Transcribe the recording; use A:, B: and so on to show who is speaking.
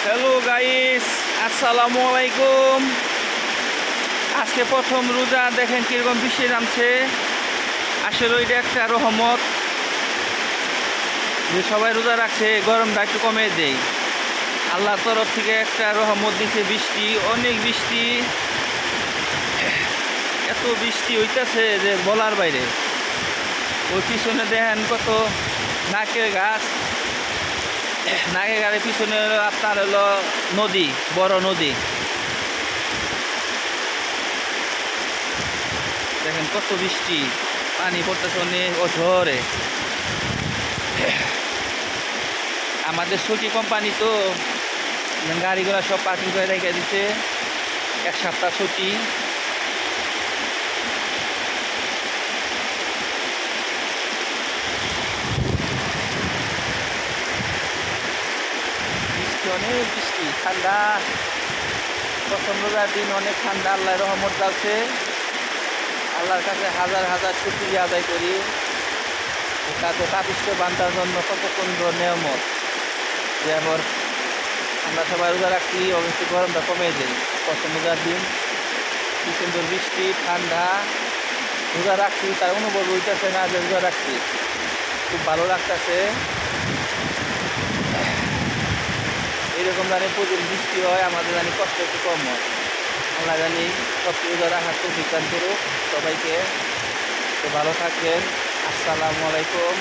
A: Hello guys, আসসালামু আলাইকুম। আজকে প্রথম রোজা, দেখেন কিরকম বৃষ্টি নামছে। আসলে ওইটা একটা রহমত যে সবাই রোজা রাখছে, গরমটা একটু কমে দেয়। আল্লাহর তরফ থেকে একটা রহমত দিছে, বৃষ্টি, অনেক বৃষ্টি। এত বৃষ্টি হইতেছে যে বলার বাইরে। ওই পিছনে দেখেন কত নাকের গাছ, নাকের গাছের পিছনে আপনার হলো নদী, বড় নদী। দেখেন কত বৃষ্টি, পানি পড়তেছে অনেক ঝড়ে। আমাদের ছুটি কোম্পানি তো, গাড়িগুলো সব পার্কিং করে রেখে দিচ্ছে, এক সপ্তাহ ছুটি। বৃষ্টি, অনেক বৃষ্টি, ঠান্ডা। প্রথম রোজার দিন অনেক ঠান্ডা, আল্লাহর রহমত আছে। আল্লাহর কাছে হাজার হাজার শুকরিয়া আদায় করি। তাতে পাপিষ্ঠ বান্দার জন্য কত সুন্দর নিয়ামত যে আবার আমরা সবাই রোজা রাখছি, অবশ্যই গরমটা কমে যায়। প্রথম রোজার দিন কি সুন্দর বৃষ্টি, ঠান্ডা। রোজা রাখছি তার অনুভব হইতেছে না যে রোজা রাখছি, খুব ভালো লাগতেছে। এইরকম জানি প্রতিদিন বৃষ্টি হয়, আমাদের জানি কষ্ট একটু কম হয়। আল্লাহ জানি সব রোজা রাখার তো বিজ্ঞান করুক সবাইকে। তো ভালো থাকবেন। আসসালামু আলাইকুম।